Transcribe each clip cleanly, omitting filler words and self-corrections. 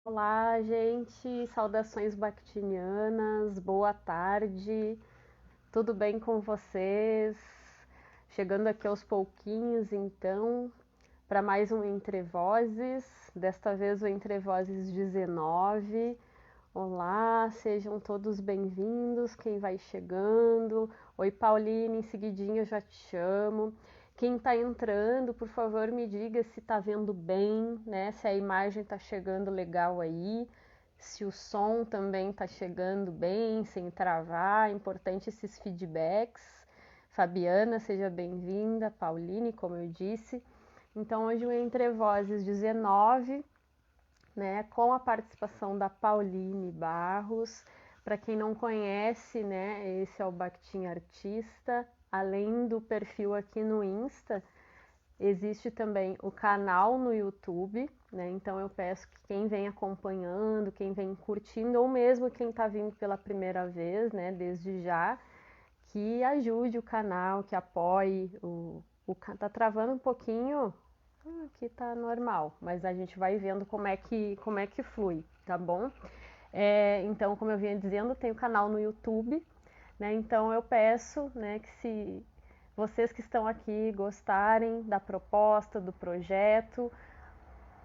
Olá, gente, saudações bactinianas, boa tarde, tudo bem com vocês? Chegando aqui aos pouquinhos, então, para mais um Entre Vozes, desta vez o Entre Vozes 19. Olá, sejam todos bem-vindos, quem vai chegando. Oi, Pauline, em seguidinho eu já te chamo. Quem está entrando, por favor, me diga se está vendo bem, né? Se a imagem está chegando legal aí, se o som também está chegando bem, sem travar. É importante esses feedbacks. Fabiana, seja bem-vinda. Pauline, como eu disse. Então, hoje o Entre Vozes 19, né, com a participação da Pauline Barros. Para quem não conhece, né, esse é o Bactin Artista. Além do perfil aqui no Insta, existe também o canal no YouTube, né? Então eu peço que quem vem acompanhando, quem vem curtindo, ou mesmo quem está vindo pela primeira vez, né, desde já, que ajude o canal, que apoie tá travando um pouquinho. Aqui tá normal, mas a gente vai vendo como é que flui, tá bom? Então, como eu vinha dizendo, tem o canal no YouTube, né? Então eu peço, né, que se vocês que estão aqui gostarem da proposta, do projeto,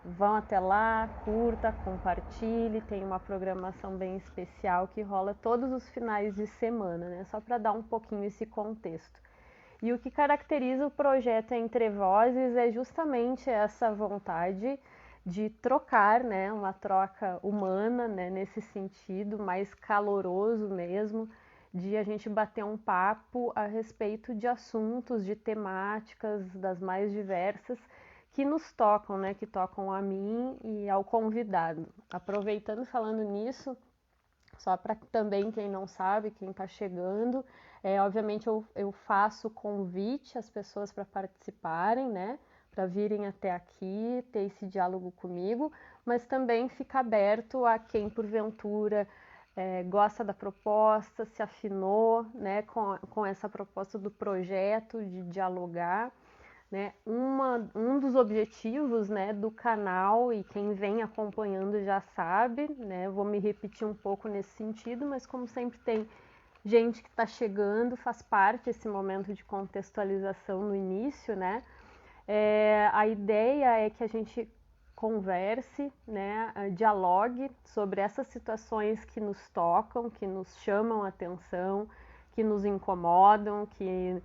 vão até lá, curta, compartilhe, tem uma programação bem especial que rola todos os finais de semana, né? Só para dar um pouquinho esse contexto. E o que caracteriza o projeto Entre Vozes é justamente essa vontade de trocar, né, uma troca humana, né, nesse sentido, mais caloroso mesmo, de a gente bater um papo a respeito de assuntos, de temáticas das mais diversas que nos tocam, né, que tocam a mim e ao convidado. Aproveitando falando nisso, só para também quem não sabe, quem está chegando, obviamente eu faço convite às pessoas para participarem, né? Para virem até aqui, ter esse diálogo comigo, mas também fica aberto a quem porventura gosta da proposta, se afinou, né, com essa proposta do projeto de dialogar, né? Um dos objetivos, né, do canal, e quem vem acompanhando já sabe, né? Eu vou me repetir um pouco nesse sentido, mas como sempre tem gente que está chegando, faz parte esse momento de contextualização no início, né? A ideia é que a gente converse, né, dialogue sobre essas situações que nos tocam, que nos chamam a atenção, que nos incomodam, que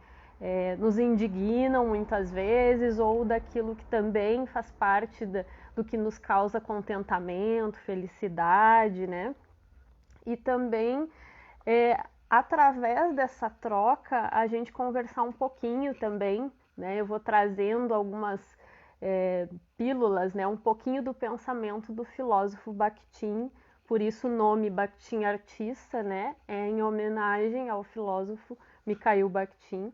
nos indignam muitas vezes, ou daquilo que também faz parte do que nos causa contentamento, felicidade, né? E também, através dessa troca, a gente conversar um pouquinho também, né? Eu vou trazendo algumas pílulas, né? Um pouquinho do pensamento do filósofo Bakhtin, por isso o nome Bakhtin Artista, né? É em homenagem ao filósofo Mikhail Bakhtin,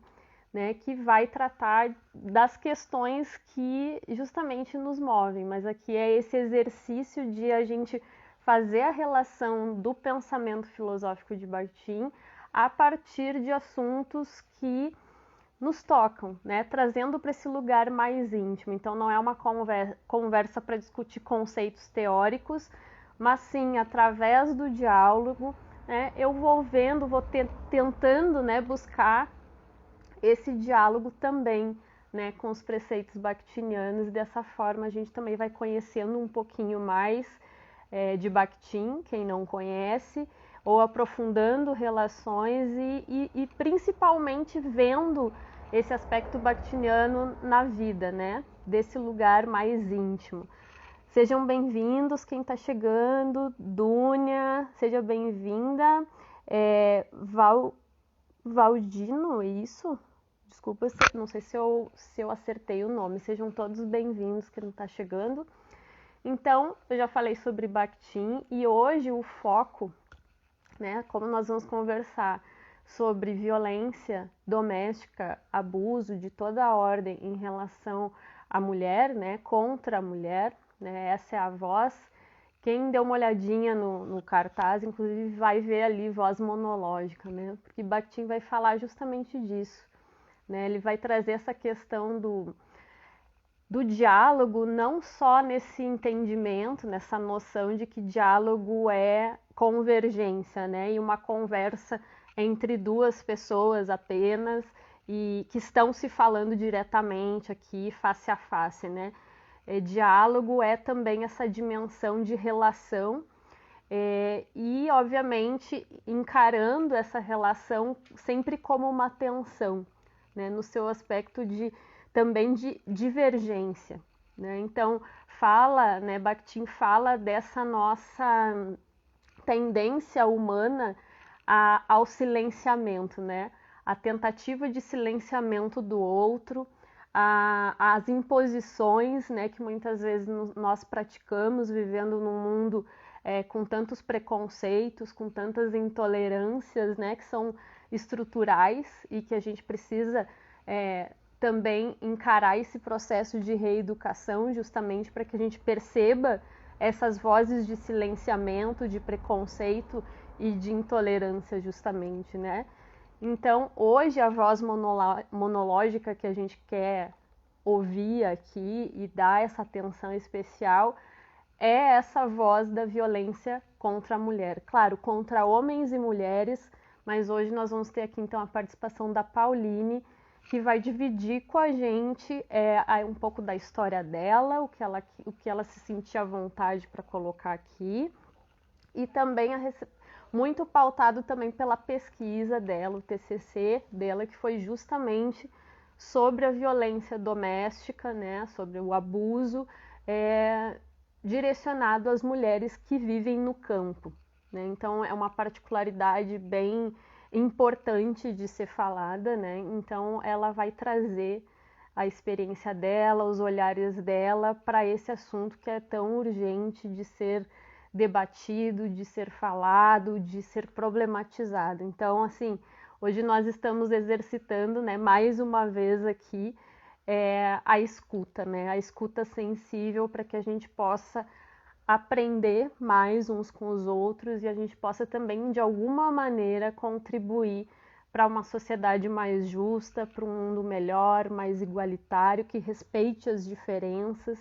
né, que vai tratar das questões que justamente nos movem, mas aqui é esse exercício de a gente fazer a relação do pensamento filosófico de Bakhtin a partir de assuntos que nos tocam, né, trazendo para esse lugar mais íntimo. Então não é uma conversa para discutir conceitos teóricos, mas sim através do diálogo, né, eu vou vendo, tentando, né, buscar esse diálogo também, né, com os preceitos bakhtinianos. Dessa forma a gente também vai conhecendo um pouquinho mais de Bakhtin, quem não conhece, ou aprofundando relações e principalmente vendo esse aspecto bakhtiniano na vida, né, desse lugar mais íntimo. Sejam bem-vindos, quem está chegando, Dúnia, seja bem-vinda, Valdino, isso? Desculpa, não sei se eu acertei o nome. Sejam todos bem-vindos que não está chegando. Então, eu já falei sobre Bakhtin e hoje o foco, né, como nós vamos conversar sobre violência doméstica, abuso de toda a ordem em relação à mulher, né, contra a mulher, né, essa é a voz. Quem deu uma olhadinha no cartaz, inclusive, vai ver ali voz monológica, né, porque Bakhtin vai falar justamente disso, né, ele vai trazer essa questão do diálogo, não só nesse entendimento, nessa noção de que diálogo é convergência, né? E uma conversa entre duas pessoas apenas e que estão se falando diretamente aqui, face a face, né? Diálogo é também essa dimensão de relação e, obviamente, encarando essa relação sempre como uma tensão, né, no seu aspecto também de divergência. Né? Então, Bakhtin fala dessa nossa tendência humana ao silenciamento, né? A tentativa de silenciamento do outro, as imposições, né, que muitas vezes nós praticamos vivendo num mundo com tantos preconceitos, com tantas intolerâncias, né, que são estruturais e que a gente precisa também encarar esse processo de reeducação justamente para que a gente perceba essas vozes de silenciamento, de preconceito e de intolerância justamente, né? Então, hoje a voz monológica que a gente quer ouvir aqui e dar essa atenção especial é essa voz da violência contra a mulher. Claro, contra homens e mulheres, mas hoje nós vamos ter aqui então a participação da Pauline, que vai dividir com a gente um pouco da história dela, o que ela se sentia à vontade para colocar aqui, e também muito pautado também pela pesquisa dela, o TCC dela, que foi justamente sobre a violência doméstica, né, sobre o abuso direcionado às mulheres que vivem no campo. Né? Então é uma particularidade bem importante de ser falada, né? Então ela vai trazer a experiência dela, os olhares dela para esse assunto que é tão urgente de ser debatido, de ser falado, de ser problematizado. Então, assim, hoje nós estamos exercitando, né, mais uma vez aqui, a escuta, né, a escuta sensível para que a gente possa aprender mais uns com os outros e a gente possa também, de alguma maneira, contribuir para uma sociedade mais justa, para um mundo melhor, mais igualitário, que respeite as diferenças.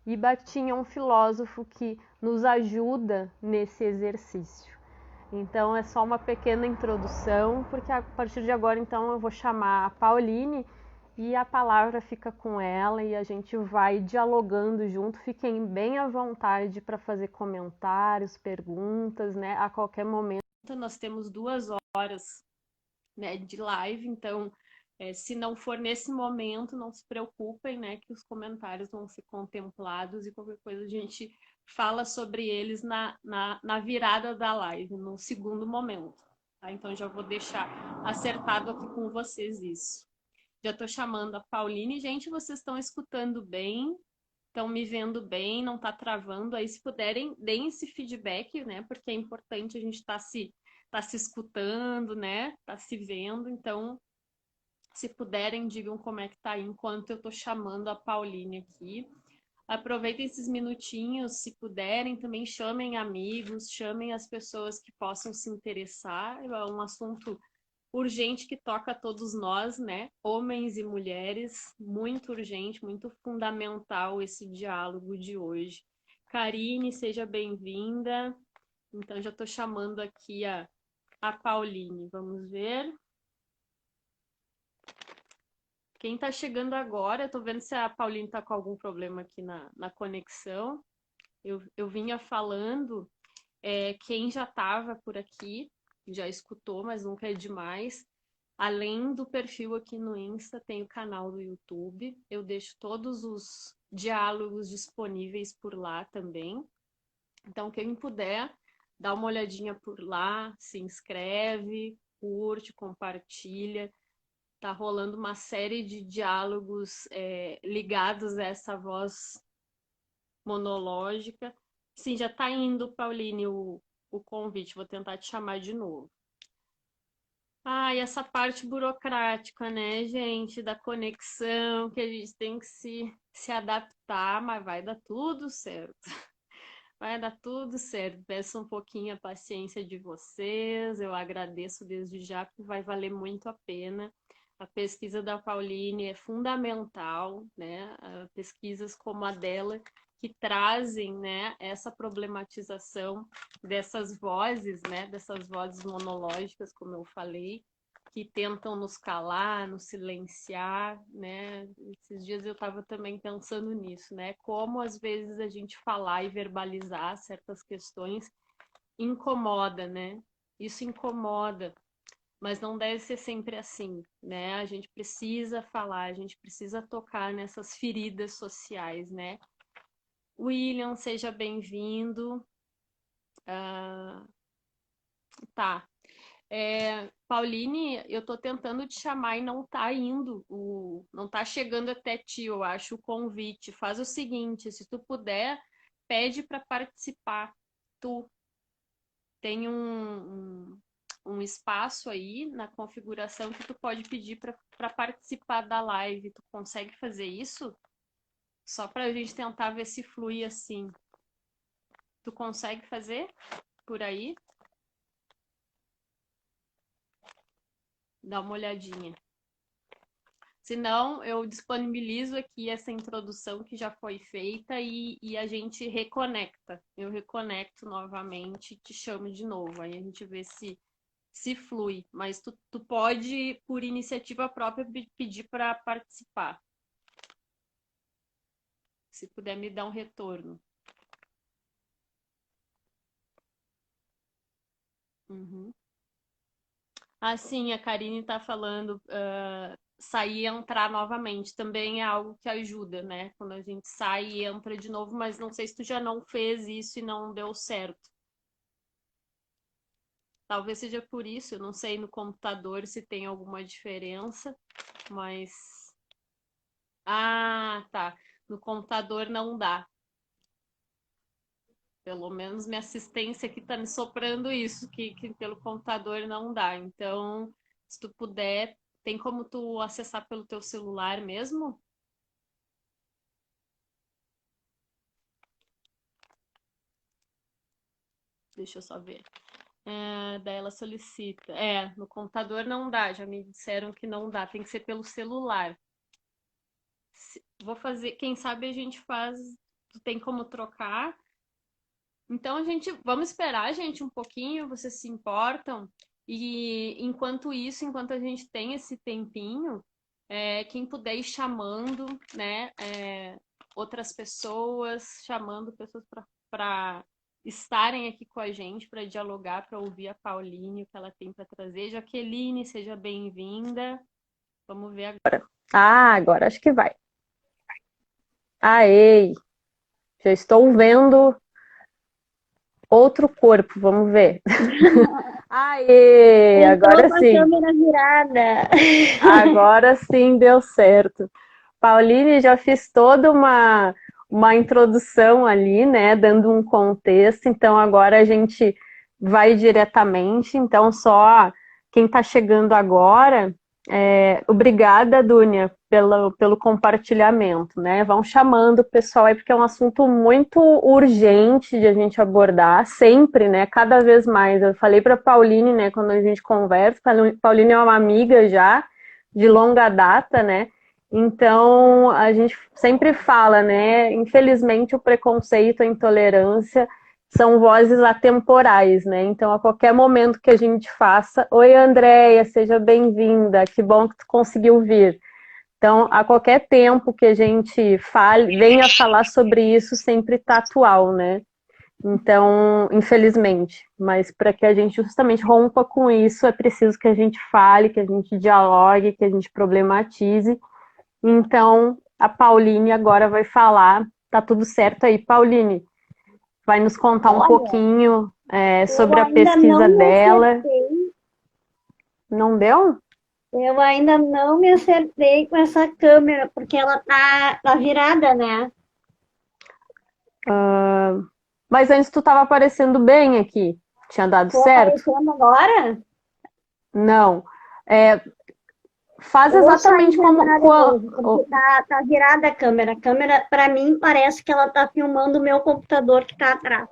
E Bakhtin é um filósofo que nos ajuda nesse exercício. Então é só uma pequena introdução, porque a partir de agora então eu vou chamar a Pauline e a palavra fica com ela e a gente vai dialogando junto. Fiquem bem à vontade para fazer comentários, perguntas, né? A qualquer momento. Nós temos 2 horas, né, de live, então se não for nesse momento, não se preocupem, né, que os comentários vão ser contemplados e qualquer coisa a gente fala sobre eles na virada da live, no segundo momento. Tá? Então já vou deixar acertado aqui com vocês isso. Já estou chamando a Pauline. Gente, vocês estão escutando bem? Estão me vendo bem? Não está travando? Aí, se puderem, deem esse feedback, né? Porque é importante a gente estar se escutando, né? Tá se vendo. Então, se puderem, digam como é que tá aí enquanto eu estou chamando a Pauline aqui. Aproveitem esses minutinhos, se puderem, também chamem amigos, chamem as pessoas que possam se interessar. É um assunto urgente que toca a todos nós, né? Homens e mulheres, muito urgente, muito fundamental esse diálogo de hoje. Karine, seja bem-vinda. Então, já estou chamando aqui a Pauline. Vamos ver. Quem está chegando agora, estou vendo se a Pauline está com algum problema aqui na conexão. Eu vinha falando, quem já estava por aqui, já escutou, mas nunca é demais. Além do perfil aqui no Insta, tem o canal do YouTube. Eu deixo todos os diálogos disponíveis por lá também. Então, quem puder, dá uma olhadinha por lá, se inscreve, curte, compartilha. Tá rolando uma série de diálogos ligados a essa voz monológica. Sim, já tá indo, Pauline, o convite. Vou tentar te chamar de novo. E essa parte burocrática, né, gente, da conexão, que a gente tem que se adaptar, mas vai dar tudo certo. Vai dar tudo certo. Peço um pouquinho a paciência de vocês, eu agradeço desde já, porque vai valer muito a pena. A pesquisa da Pauline é fundamental, né? Pesquisas como a dela, que trazem, né, essa problematização dessas vozes, né, dessas vozes monológicas, como eu falei, que tentam nos calar, nos silenciar, né? Esses dias eu estava também pensando nisso, né? Como às vezes a gente falar e verbalizar certas questões incomoda, né? Isso incomoda, mas não deve ser sempre assim, né? A gente precisa falar, a gente precisa tocar nessas feridas sociais, né? William, seja bem-vindo. Tá. Pauline, eu tô tentando te chamar e não tá indo, não tá chegando até ti, eu acho, o convite. Faz o seguinte, se tu puder, pede para participar. Tu tem um espaço aí na configuração que tu pode pedir para participar da live. Tu consegue fazer isso? Só para a gente tentar ver se flui assim. Tu consegue fazer por aí? Dá uma olhadinha. Se não, eu disponibilizo aqui essa introdução que já foi feita e a gente reconecta. Eu reconecto novamente e te chamo de novo. Aí a gente vê se flui. Mas tu pode, por iniciativa própria, pedir para participar. Se puder me dar um retorno. Uhum. Ah, sim, a Karine está falando sair e entrar novamente. Também é algo que ajuda, né? Quando a gente sai e entra de novo, mas não sei se tu já não fez isso e não deu certo. Talvez seja por isso, eu não sei no computador se tem alguma diferença, mas. Ah, tá. No computador não dá. Pelo menos minha assistência aqui tá me soprando isso, que pelo computador não dá. Então, se tu puder, tem como tu acessar pelo teu celular mesmo? Deixa eu só ver. Daí ela solicita. No computador não dá, já me disseram que não dá, tem que ser pelo celular. Vou fazer, quem sabe a gente faz, tu tem como trocar. Então vamos esperar, gente, um pouquinho, vocês se importam? E enquanto isso, enquanto a gente tem esse tempinho, quem puder ir chamando, né, outras pessoas, chamando pessoas para estarem aqui com a gente, para dialogar, para ouvir a Pauline, o que ela tem para trazer. Jaqueline, seja bem-vinda. Vamos ver agora. Ah, agora acho que vai. Aê! Já estou vendo outro corpo, vamos ver. Aê! Agora sim. Câmera virada. Agora sim deu certo. Pauline, já fiz toda uma introdução ali, né, dando um contexto, então agora a gente vai diretamente, então só quem está chegando agora, obrigada, Dúnia, pelo compartilhamento, né, vão chamando o pessoal aí, porque é um assunto muito urgente de a gente abordar, sempre, né, cada vez mais, eu falei para Pauline, né, quando a gente conversa, Pauline é uma amiga já, de longa data, né, então, a gente sempre fala, né? Infelizmente, o preconceito, a intolerância são vozes atemporais, né? Então, a qualquer momento que a gente faça, oi, Andréia, seja bem-vinda, que bom que tu conseguiu vir. Então, a qualquer tempo que a gente fale, venha falar sobre isso, sempre está atual, né? Então, infelizmente, mas para que a gente justamente rompa com isso, é preciso que a gente fale, que a gente dialogue, que a gente problematize. Então, a Pauline agora vai falar. Tá tudo certo aí, Pauline? Vai nos contar um Olha, pouquinho eu sobre a ainda pesquisa não me dela. acertei. Não deu? Eu ainda não me acertei com essa câmera, porque ela tá virada, né? Mas antes tu estava aparecendo bem aqui. Tinha dado Tô certo? aparecendo agora? Não. É, faz Eu vou sair exatamente e como. entrar de novo, porque tá virada a câmera. A câmera, pra mim, parece que ela tá filmando o meu computador que tá atrás.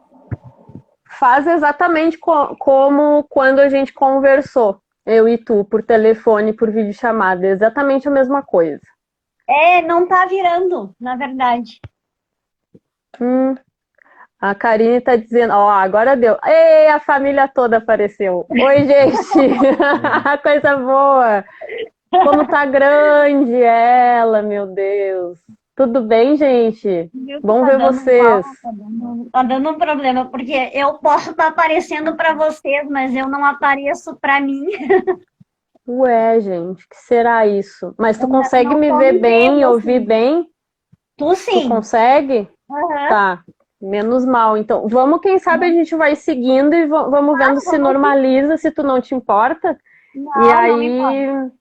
Faz exatamente como quando a gente conversou. Eu e tu, por telefone, por videochamada, é exatamente a mesma coisa. Não tá virando, na verdade. Hum, a Karine tá dizendo, ó, agora deu. Ei, a família toda apareceu. Oi, gente! Coisa boa! Como tá grande ela, meu Deus! Tudo bem, gente? Viu que Bom tá ver dando vocês. mal, tá dando um problema, porque eu posso estar aparecendo para vocês, mas eu não apareço para mim. Ué, gente, que será isso? Mas tu Eu consegue não me tô ver me vendo bem, ouvir assim. bem? Tu Tu sim. consegue? Aham. Tá, menos mal. Então, vamos, quem sabe a gente vai seguindo e vamos vendo Claro, se vamos sim. normaliza, se tu não te importa. E Não, não me importa. aí,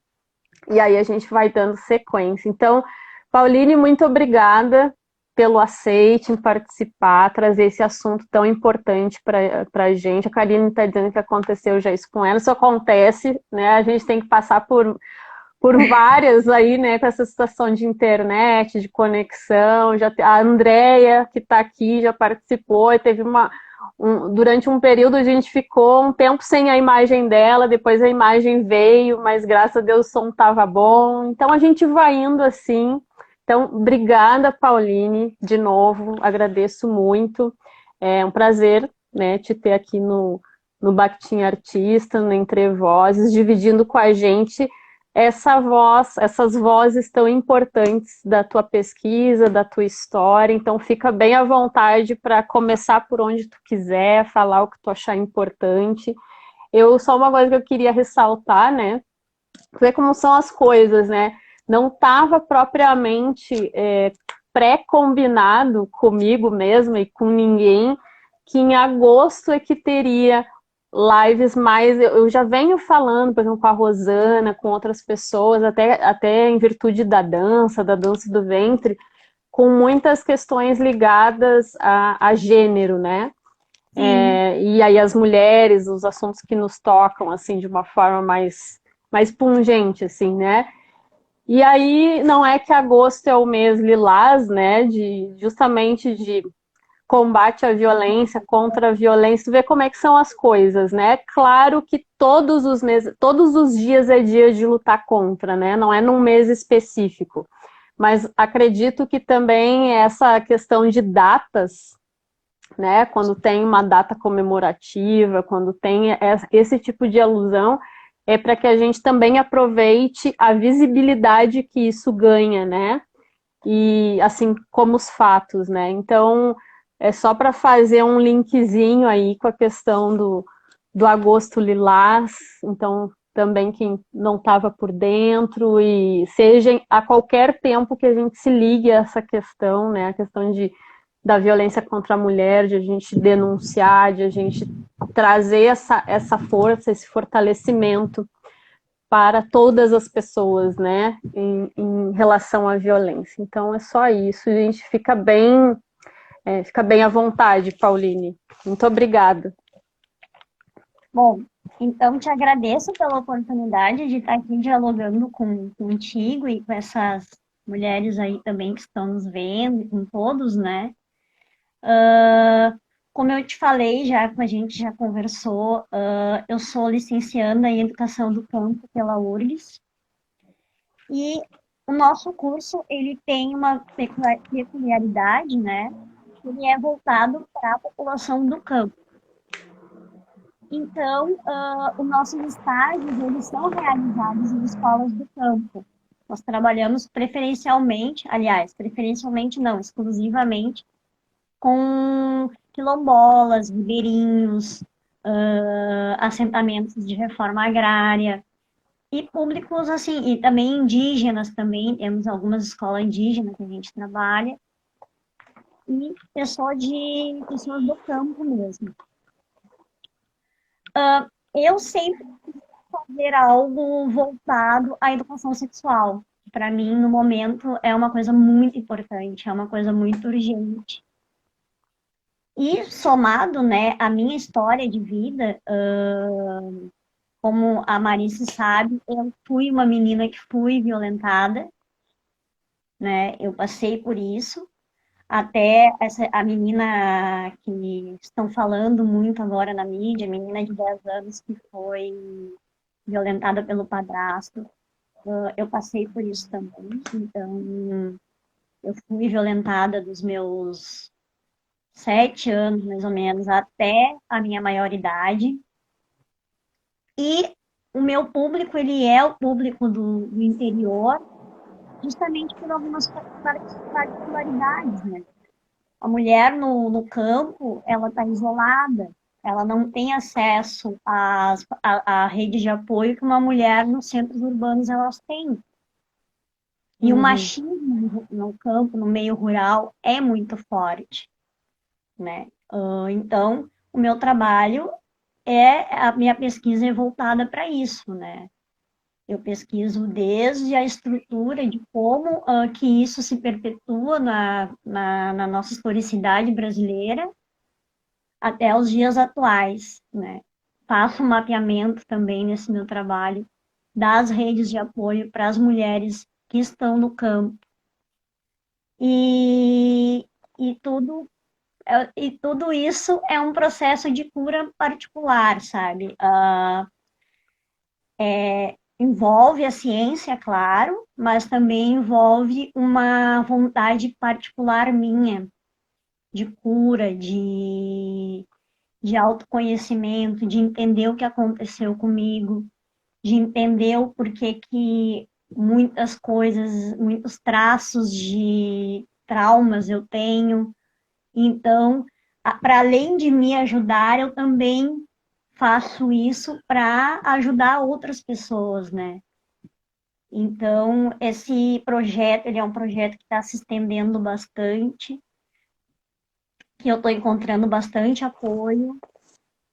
e aí a gente vai dando sequência. Então, Pauline, muito obrigada pelo aceite em participar, trazer esse assunto tão importante para a gente. A Karine está dizendo que aconteceu já isso com ela. Isso acontece, né? A gente tem que passar por várias aí, né, com essa situação de internet, de conexão. A Andrea, que está aqui, já participou e teve durante um período a gente ficou um tempo sem a imagem dela, depois a imagem veio, mas graças a Deus o som estava bom. Então a gente vai indo assim. Então, obrigada, Pauline, de novo, agradeço muito. É um prazer, né, te ter aqui no Bactin Artista, no Entre Vozes, dividindo com a gente essas vozes tão importantes da tua pesquisa, da tua história. Então, fica bem à vontade para começar por onde tu quiser, falar o que tu achar importante. Só uma coisa que eu queria ressaltar, né? Ver como são as coisas, né? Não estava propriamente pré-combinado comigo mesma e com ninguém que em agosto é que teria lives mais. Eu já venho falando, por exemplo, com a Rosana, com outras pessoas, até em virtude da dança do ventre, com muitas questões ligadas a gênero, né? Sim. E aí as mulheres, os assuntos que nos tocam, assim, de uma forma mais pungente, assim, né? E aí não é que agosto é o mês lilás, né? Justamente de combate à violência, contra a violência, tu vê como é que são as coisas, né? Claro que todos os meses, todos os dias é dia de lutar contra, né? Não é num mês específico. Mas acredito que também essa questão de datas, né? Quando tem uma data comemorativa, quando tem esse tipo de alusão, é para que a gente também aproveite a visibilidade que isso ganha, né? E assim como os fatos, né? Então, é só para fazer um linkzinho aí com a questão do agosto lilás. Então, também quem não estava por dentro, e seja a qualquer tempo que a gente se ligue a essa questão, né? A questão da violência contra a mulher, de a gente denunciar, de a gente trazer essa força, esse fortalecimento para todas as pessoas, né, em relação à violência. Então é só isso, a gente fica bem à vontade, Pauline. Muito obrigada. Bom, então te agradeço pela oportunidade de estar aqui dialogando contigo e com essas mulheres aí também que estão nos vendo, e com todos, né? Como eu te falei, já a gente já conversou, eu sou licencianda em Educação do Campo pela URGS e o nosso curso ele tem uma peculiaridade, né? Ele é voltado para a população do campo. Então, os nossos estágios eles são realizados em escolas do campo. Nós trabalhamos preferencialmente, aliás, preferencialmente não, exclusivamente com quilombolas, ribeirinhos, assentamentos de reforma agrária e públicos assim, e também indígenas também, temos algumas escolas indígenas que a gente trabalha, e pessoas do campo mesmo. Eu sempre fazer algo voltado à educação sexual. Para mim, no momento, é uma coisa muito importante, é uma coisa muito urgente. E somado, né, à minha história de vida, como a Marice sabe, eu fui uma menina que fui violentada, né? Eu passei por isso. Até a menina que estão falando muito agora na mídia, a menina de 10 anos que foi violentada pelo padrasto. Eu passei por isso também. Então, eu fui violentada dos meus 7 anos, mais ou menos, até a minha maioridade. E o meu público, ele é o público do interior, justamente por algumas particularidades, né? A mulher no campo, ela está isolada, ela não tem acesso à rede de apoio que uma mulher nos centros urbanos elas têm. E o Uhum. machismo no campo, no meio rural, é muito forte, né? Então, o meu trabalho a minha pesquisa é voltada para isso, né? Eu pesquiso desde a estrutura de como que isso se perpetua na nossa historicidade brasileira até os dias atuais, né? Faço um mapeamento também nesse meu trabalho das redes de apoio para as mulheres que estão no campo. E, e, tudo, e tudo isso é um processo de cura particular, sabe? Envolve a ciência, claro, mas também envolve uma vontade particular minha de cura, de autoconhecimento, de entender o que aconteceu comigo, de entender o porquê que muitas coisas, muitos traços de traumas eu tenho. Então, para além de me ajudar, eu também faço isso para ajudar outras pessoas, né? Então, esse projeto, ele é um projeto que está se estendendo bastante, que eu estou encontrando bastante apoio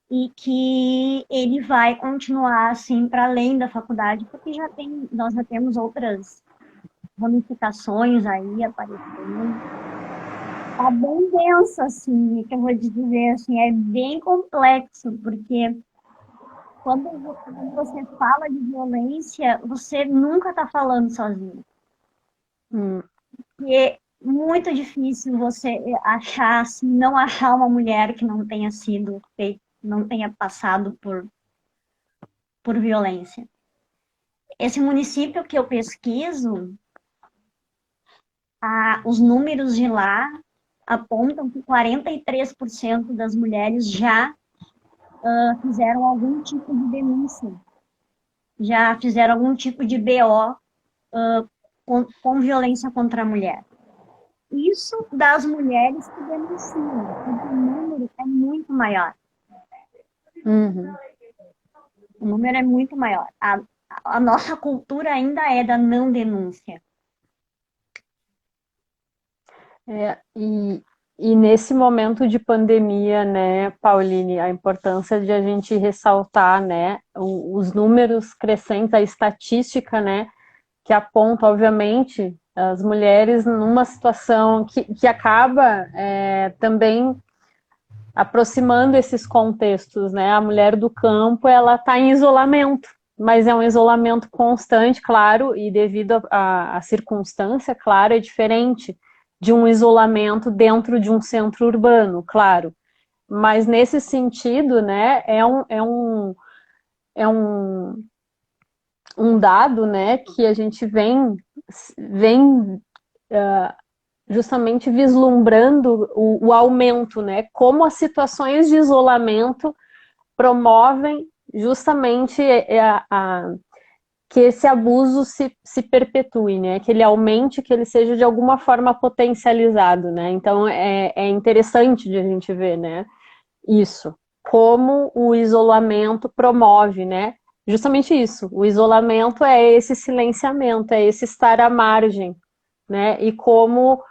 e que ele vai continuar assim para além da faculdade, porque nós já temos outras ramificações aí aparecendo. Tá bem denso assim, que eu vou te dizer assim, é bem complexo, porque quando você fala de violência, você nunca está falando sozinho. Hum. E é muito difícil você achar, assim, não achar uma mulher que não tenha sido feita, não tenha passado por violência. Esse município que eu pesquiso, os números de lá apontam que 43% das mulheres já fizeram algum tipo de denúncia, já fizeram algum tipo de BO com violência contra a mulher. Isso das mulheres que denunciam, o número é muito maior. Uhum. O número é muito maior. A nossa cultura ainda é da não denúncia. E nesse momento de pandemia, né, Pauline, a importância de a gente ressaltar, né, os números crescentes, a estatística, né, que aponta, obviamente, as mulheres numa situação que acaba também aproximando esses contextos, né? A mulher do campo, ela está em isolamento, mas é um isolamento constante, claro, e devido à circunstância, claro, é diferente de um isolamento dentro de um centro urbano, claro. Mas nesse sentido, né, é um dado, né, que a gente vem justamente vislumbrando o aumento, né? Como as situações de isolamento promovem justamente que esse abuso se perpetue, né? Que ele aumente, que ele seja de alguma forma potencializado, né? Então é interessante de a gente ver, né? Isso, como o isolamento promove, né? Justamente isso. O isolamento é esse silenciamento, é esse estar à margem, né? E como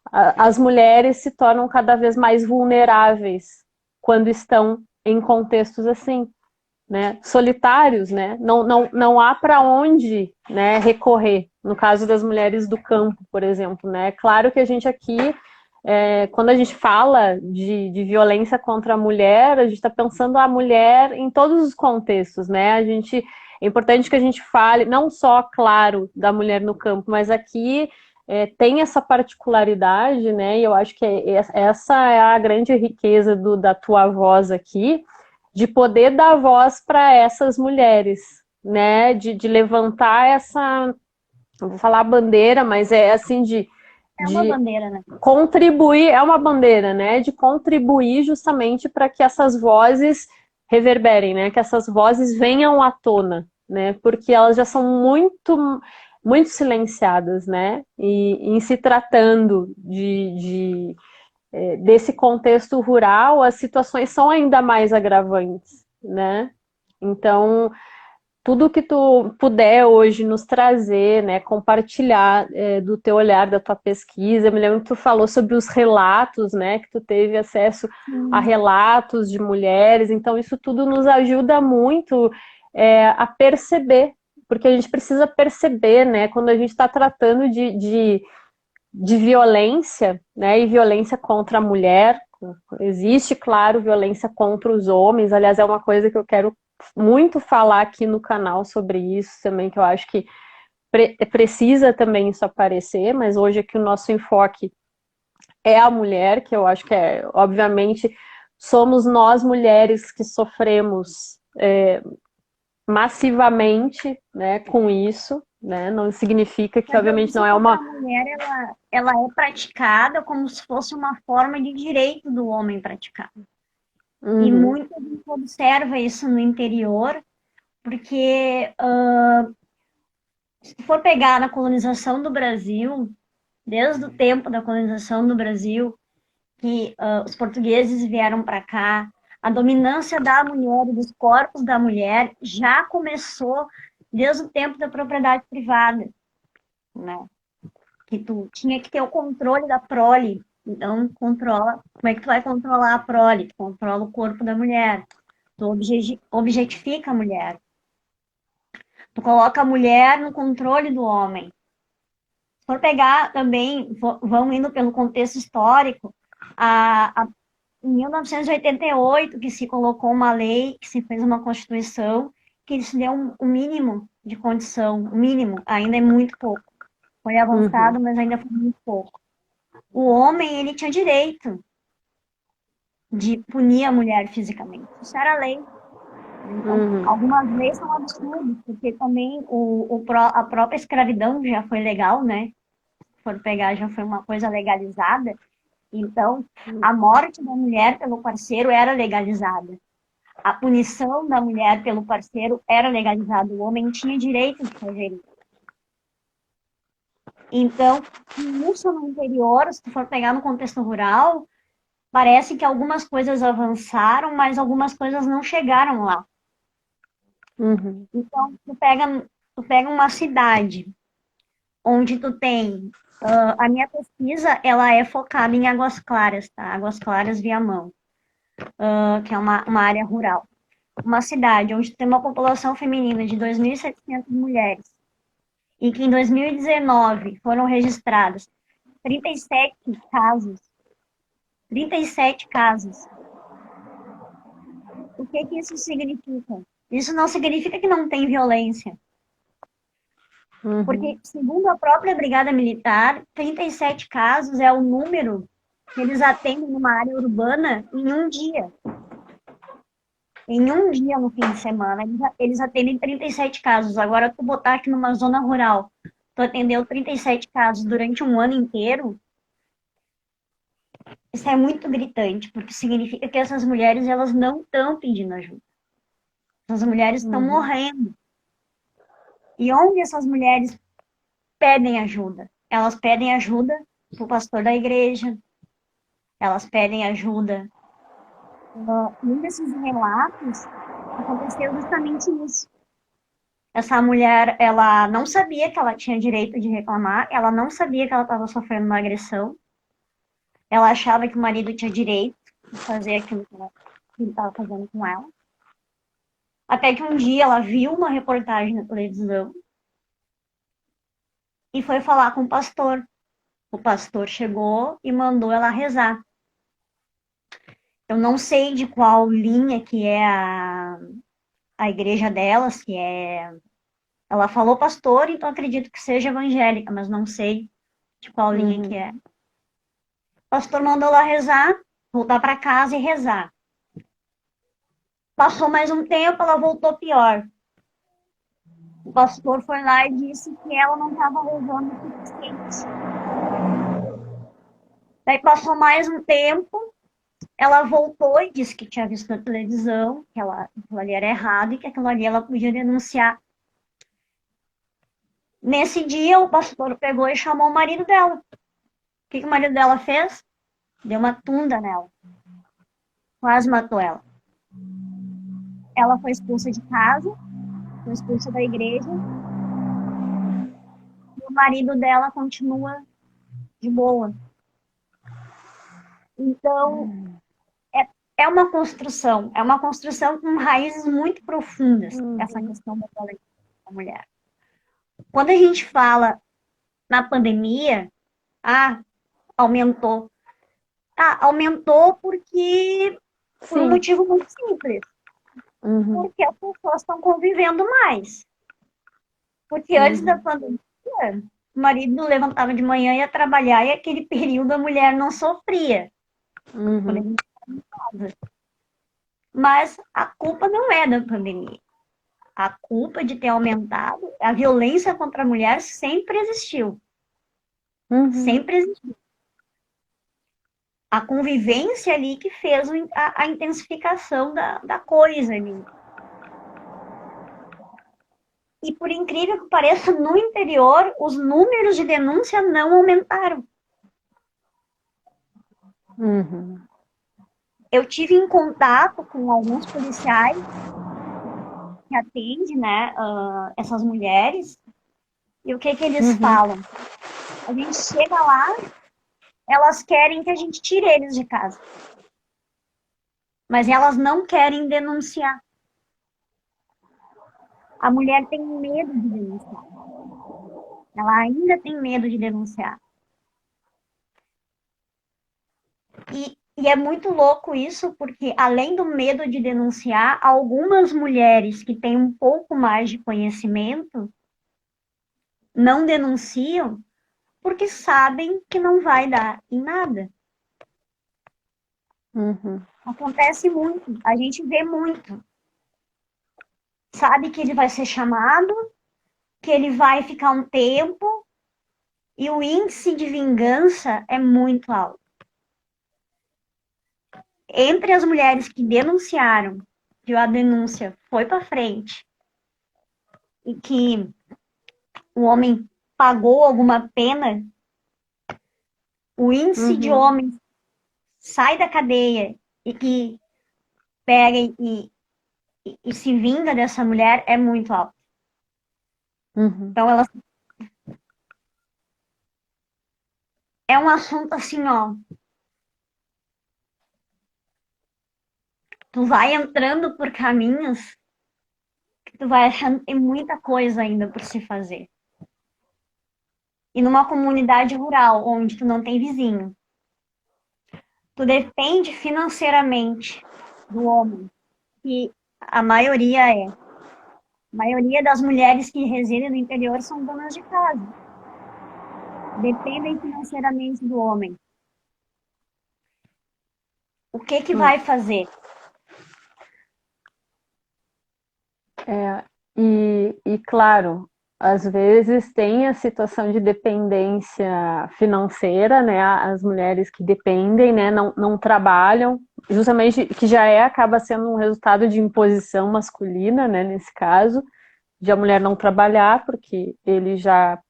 as mulheres se tornam cada vez mais vulneráveis quando estão em contextos assim, né, solitários, né, não há para onde, né, recorrer, no caso das mulheres do campo, por exemplo, né, claro que a gente aqui, quando a gente fala de violência contra a mulher, a gente está pensando a mulher em todos os contextos, né, é importante que a gente fale, não só, claro, da mulher no campo, mas aqui tem essa particularidade, né? E eu acho que essa é a grande riqueza da tua voz aqui, de poder dar voz para essas mulheres, né, de levantar essa, não vou falar bandeira, mas é assim É uma de bandeira, né? contribuir, é uma bandeira, né, de contribuir justamente para que essas vozes reverberem, né, que essas vozes venham à tona, né, porque elas já são muito silenciadas, né, e em se tratando desse contexto rural, as situações são ainda mais agravantes, né? Então, tudo que tu puder hoje nos trazer, né, compartilhar do teu olhar, da tua pesquisa. Eu me lembro que tu falou sobre os relatos, né, que tu teve acesso a Sim. relatos de mulheres. Então, isso tudo nos ajuda muito a perceber, porque a gente precisa perceber, né, quando a gente está tratando de violência, né, e violência contra a mulher. Existe, claro, violência contra os homens. Aliás, é uma coisa que eu quero muito falar aqui no canal sobre isso também, que eu acho que precisa também isso aparecer, mas hoje aqui o nosso enfoque é a mulher, que eu acho que obviamente, somos nós mulheres que sofremos massivamente, né, com isso, né? Não significa que, A obviamente, violência não é contra uma. a mulher, ela é praticada como se fosse uma forma de direito do homem praticar. E Uhum, muito a gente observa isso no interior, porque se for pegar na colonização do Brasil, desde o tempo da colonização do Brasil, que os portugueses vieram para cá, a dominância da mulher e dos corpos da mulher já começou desde o tempo da propriedade privada, né? Que tu tinha que ter o controle da prole. Então, controla. Como é que tu vai controlar a prole? Tu controla o corpo da mulher. Tu objetifica a mulher. Tu coloca a mulher no controle do homem. Se for pegar também, vão indo pelo contexto histórico, em 1988 que se colocou uma lei, que se fez uma constituição, que se deu um mínimo de condição, o mínimo, ainda é muito pouco. Foi uhum, avançado, mas ainda foi muito pouco. O homem, ele tinha direito de punir a mulher fisicamente. Isso era lei. Então, uhum, algumas leis são absurdas, porque também a própria escravidão já foi legal, né? Se for pegar, já foi uma coisa legalizada. Então, a morte da mulher pelo parceiro era legalizada. A punição da mulher pelo parceiro era legalizada. O homem tinha direito de fazer isso. Então, isso no interior, se for pegar no contexto rural, parece que algumas coisas avançaram, mas algumas coisas não chegaram lá. uhum, Então, tu pega uma cidade onde tu tem. A minha pesquisa, ela é focada em Águas Claras, tá? Águas Claras, Viamão, que é uma área rural. Uma cidade onde tu tem uma população feminina de 2.700 mulheres e que em 2019 foram registradas 37 casos. 37 casos. O que que isso significa? Isso não significa que não tem violência, uhum, porque, segundo a própria Brigada Militar, 37 casos é o número que eles atendem numa área urbana em um dia. Em um dia no fim de semana, eles atendem 37 casos. Agora, tu botar aqui numa zona rural, tu atendeu 37 casos durante um ano inteiro, isso é muito gritante, porque significa que essas mulheres elas não estão pedindo ajuda. Essas mulheres estão uhum, morrendo. E onde essas mulheres pedem ajuda? Elas pedem ajuda para o pastor da igreja, elas pedem ajuda. Um desses relatos aconteceu justamente isso. Essa mulher, ela não sabia que ela tinha direito de reclamar, ela não sabia que ela estava sofrendo uma agressão, ela achava que o marido tinha direito de fazer aquilo que ele estava fazendo com ela. Até que um dia ela viu uma reportagem na televisão e foi falar com o pastor. O pastor chegou e mandou ela rezar. Eu não sei de qual linha que é a igreja delas, que é. Ela falou pastor, então acredito que seja evangélica, mas não sei de qual linha que uhum, é. O pastor mandou ela rezar, voltar para casa e rezar. Passou mais um tempo, ela voltou pior. pastor foi lá e disse que ela não estava rezando o suficiente. Daí passou mais um tempo, ela voltou e disse que tinha visto na televisão que aquilo ali era errado e que aquilo ali ela podia denunciar. Nesse dia, o pastor pegou e chamou o marido dela. O que o marido dela fez? Deu uma tunda nela. Quase matou ela. Ela foi expulsa de casa, foi expulsa da igreja. E o marido dela continua de boa. Então, é uma construção com raízes muito profundas, essa questão da violência da mulher. Quando a gente fala na pandemia, aumentou. Aumentou porque por um motivo muito simples. Porque as pessoas estão convivendo mais. Porque antes da pandemia, o marido levantava de manhã e ia trabalhar e aquele período a mulher não sofria. Quando a gente estava em casa. Mas a culpa não é da pandemia. A culpa de ter aumentado, a violência contra a mulher sempre existiu. Sempre existiu. A convivência ali que fez a intensificação da coisa ali. E por incrível que pareça, no interior, os números de denúncia não aumentaram. Eu tive em contato com alguns policiais que atendem, né, essas mulheres, e o que eles falam? A gente chega lá, elas querem que a gente tire eles de casa. Mas elas não querem denunciar. A mulher tem medo de denunciar. Ela ainda tem medo de denunciar. E é muito louco isso, porque além do medo de denunciar, algumas mulheres que têm um pouco mais de conhecimento não denunciam porque sabem que não vai dar em nada. Acontece muito, a gente vê muito. Sabe que ele vai ser chamado, que ele vai ficar um tempo, e o índice de vingança é muito alto. Entre as mulheres que denunciaram, que a denúncia foi para frente, e que o homem pagou alguma pena, o índice de homens sai da cadeia e que pega e se vinga dessa mulher é muito alto. Então, é um assunto assim, ó. Tu vai entrando por caminhos que tu vai achando que tem muita coisa ainda por se fazer. E numa comunidade rural, onde tu não tem vizinho, tu depende financeiramente do homem, que a maioria das mulheres que residem no interior são donas de casa. Dependem financeiramente do homem. O que vai fazer? E claro, às vezes tem a situação de dependência financeira, né? As mulheres que dependem, né? Não trabalham, justamente que acaba sendo um resultado de imposição masculina, né? Nesse caso, de a mulher não trabalhar, porque ele já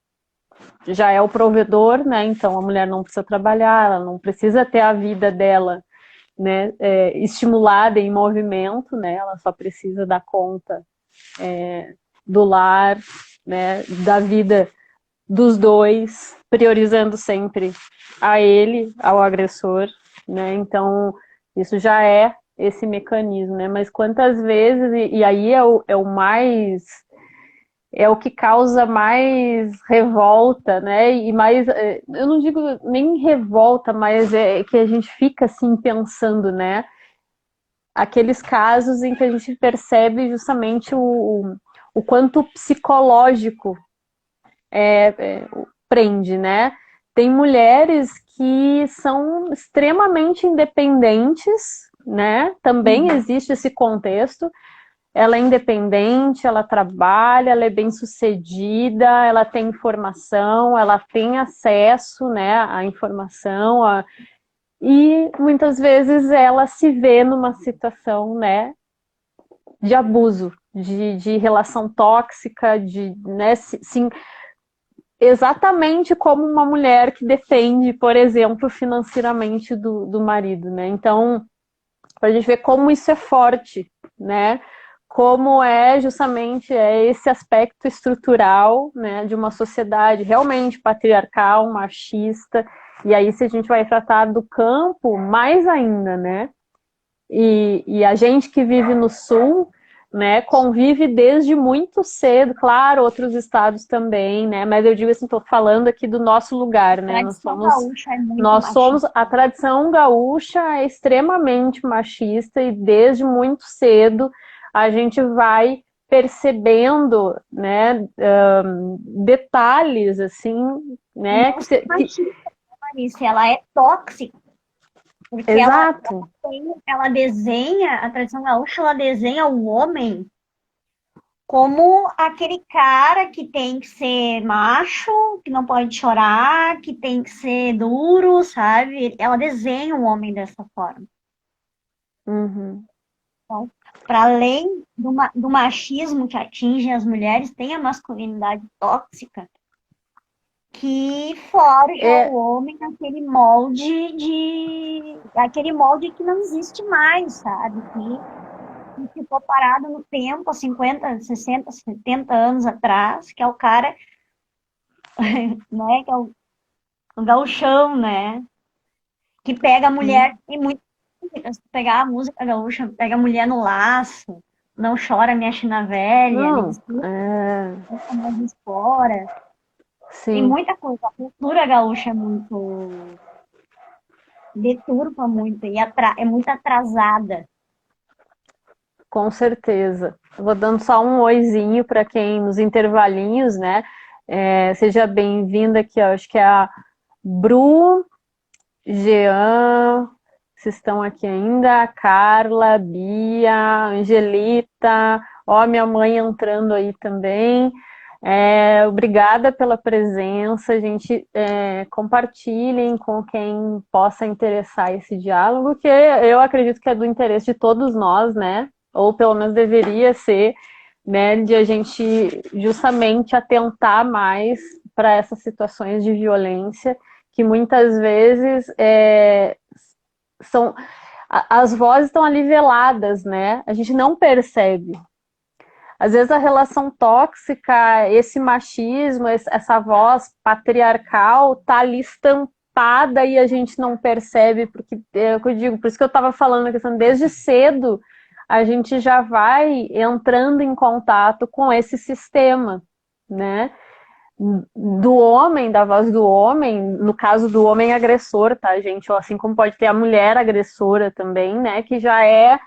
é o provedor, né? Então a mulher não precisa trabalhar, ela não precisa ter a vida dela, né? Estimulada em movimento, né? Ela só precisa dar conta do lar, né, da vida dos dois, priorizando sempre a ele, ao agressor, né? Então isso já é esse mecanismo, né? Mas quantas vezes, e aí é o mais, é o que causa mais revolta, né? E mais, eu não digo nem revolta, mas é que a gente fica assim pensando, né? Aqueles casos em que a gente percebe justamente o quanto o psicológico prende, né? Tem mulheres que são extremamente independentes, né? Também existe esse contexto, ela é independente, ela trabalha, ela é bem-sucedida, ela tem informação, ela tem acesso, né, à informação, e muitas vezes ela se vê numa situação, né, de abuso, de relação tóxica, né, sim, exatamente como uma mulher que depende, por exemplo, financeiramente do marido, né? Então, para a gente ver como isso é forte, né? Como é justamente esse aspecto estrutural, né, de uma sociedade realmente patriarcal, machista, e aí se a gente vai tratar do campo, mais ainda, né? E a gente que vive no sul, né, convive desde muito cedo, claro, outros estados também, né, mas eu digo assim, estou falando aqui do nosso lugar, A né, tradição gaúcha é muito nós somos, machista. a tradição gaúcha é extremamente machista e desde muito cedo a gente vai percebendo, né, detalhes, assim, E né, não só machista, Clarice, ela é tóxica, porque exato, ela desenha, a tradição gaúcha, ela desenha o homem como aquele cara que tem que ser macho, que não pode chorar, que tem que ser duro, sabe? Ela desenha o homem dessa forma. uhum. Então, para além do machismo que atinge as mulheres, tem a masculinidade tóxica que forja o É, homem aquele molde que não existe mais, sabe? Que ficou parado no tempo, há 50, 60, 70 anos atrás, que é o cara, né, que é o gauchão, né? Que pega a mulher e muito se pegar a música gaúcha, pega a mulher no laço, não chora minha china velha, me não, desculpa, mais fora. Tem sim. muita coisa. A cultura gaúcha é muito deturpa muito e é muito atrasada. Com certeza. Eu vou dando só um oizinho para quem nos intervalinhos, né? Seja bem-vinda aqui, ó, acho que é a Bru, Jean, vocês estão aqui ainda, a Carla, Bia, Angelita, ó, minha mãe entrando aí também. Obrigada pela presença, gente. Compartilhem com quem possa interessar esse diálogo, que eu acredito que é do interesse de todos nós, né? Ou pelo menos deveria ser, né? De a gente justamente atentar mais para essas situações de violência que muitas vezes são as vozes estão ali veladas, né? A gente não percebe. Às vezes a relação tóxica, esse machismo, essa voz patriarcal tá ali estampada e a gente não percebe, porque é o que eu digo, por isso que eu estava falando a questão, desde cedo a gente já vai entrando em contato com esse sistema, né? Do homem, da voz do homem, no caso do homem agressor, tá, gente? Ou assim como pode ter a mulher agressora também, né? Que já é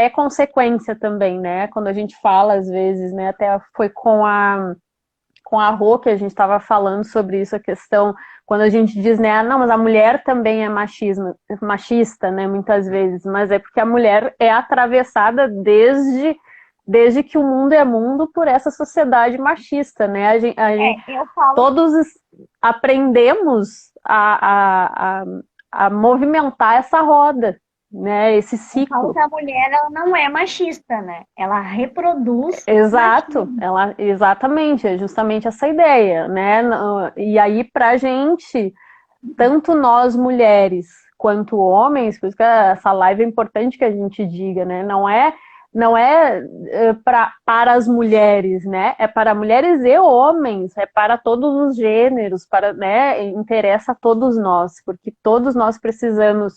consequência também, né? Quando a gente fala, às vezes, né? Até foi com a Rô que a gente estava falando sobre isso, a questão, quando a gente diz, né? Ah, não, mas a mulher também é machista, né? Muitas vezes, mas é porque a mulher é atravessada desde que o mundo é mundo por essa sociedade machista, né? Eu falo Todos aprendemos a movimentar essa roda, né? Esse Eu falo ciclo. que a mulher ela não é machista, né? Ela reproduz Exato, machismo. exatamente, é justamente essa ideia, né? E aí, pra gente, tanto nós mulheres quanto homens, por isso que essa live é importante que a gente diga, né? Não é para as mulheres, né? É para mulheres e homens, é para todos os gêneros, para, né? Interessa a todos nós, porque todos nós precisamos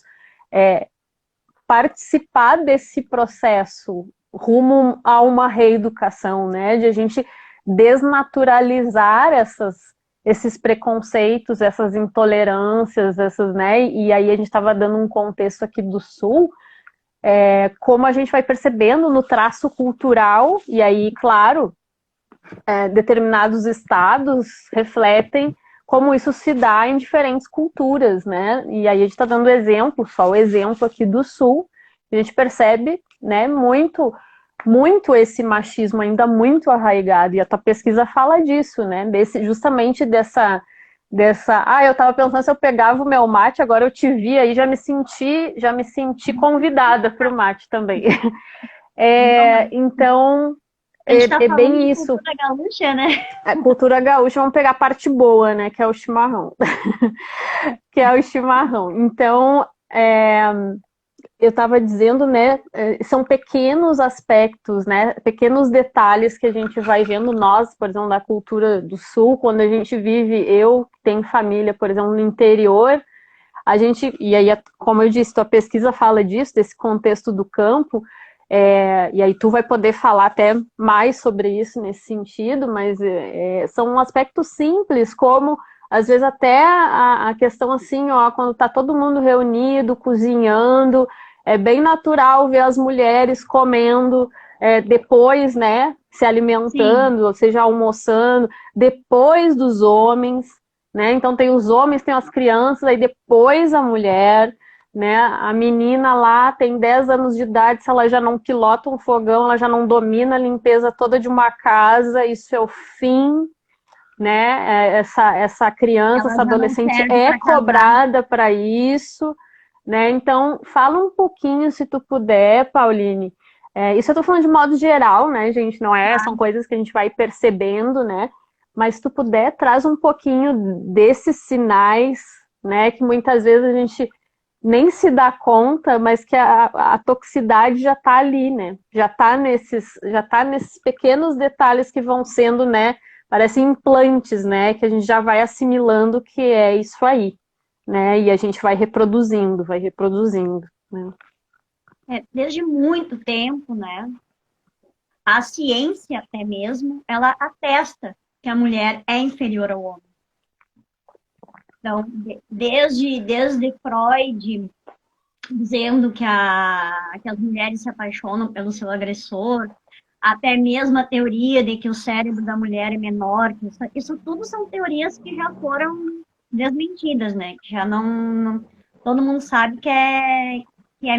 participar desse processo rumo a uma reeducação, né? De a gente desnaturalizar esses preconceitos, essas intolerâncias, né? E aí a gente estava dando um contexto aqui do Sul, como a gente vai percebendo no traço cultural, e aí, claro, determinados estados refletem como isso se dá em diferentes culturas, né? E aí a gente está dando exemplo, só o exemplo aqui do Sul, a gente percebe, né, muito muito esse machismo ainda muito arraigado, e a tua pesquisa fala disso, né? Justamente eu estava pensando se eu pegava o meu mate, agora eu te vi aí, já me senti convidada para o mate também. Não, mas Então, a gente tá é falando bem de isso. cultura gaúcha, né? A cultura gaúcha, vamos pegar a parte boa, né? Que é o chimarrão. Que é o chimarrão. Então, eu estava dizendo, né? São pequenos aspectos, né? Pequenos detalhes que a gente vai vendo nós, por exemplo, da cultura do sul, quando a gente vive, eu tenho família, por exemplo, no interior, a gente, e aí, como eu disse, tua pesquisa fala disso, desse contexto do campo, e aí tu vai poder falar até mais sobre isso nesse sentido, mas são aspectos simples, como às vezes até a questão assim, ó, quando tá todo mundo reunido, cozinhando, é bem natural ver as mulheres comendo depois, né, se Sim, alimentando, ou seja, almoçando, depois dos homens, né? Então tem os homens, tem as crianças, aí depois a mulher, né? A menina lá tem 10 anos de idade, se ela já não pilota um fogão, ela já não domina a limpeza toda de uma casa, isso é o fim, né? Essa criança, ela essa já não adolescente serve é para casar. cobrada para isso, né? Então fala um pouquinho, se tu puder, Pauline. Isso eu tô falando de modo geral, né, gente? Não é, são coisas que a gente vai percebendo, né? Mas se tu puder, traz um pouquinho desses sinais, né? Que muitas vezes a gente nem se dá conta, mas que a toxicidade já está ali, né? Já tá nesses pequenos detalhes que vão sendo, né? Parecem implantes, né? Que a gente já vai assimilando que é isso aí, né? E a gente vai reproduzindo, né? Desde muito tempo, né? A ciência até mesmo, ela atesta que a mulher é inferior ao homem. Então, desde Freud dizendo que as mulheres se apaixonam pelo seu agressor, até mesmo a teoria de que o cérebro da mulher é menor, isso tudo são teorias que já foram desmentidas, né? Que já não todo mundo sabe que é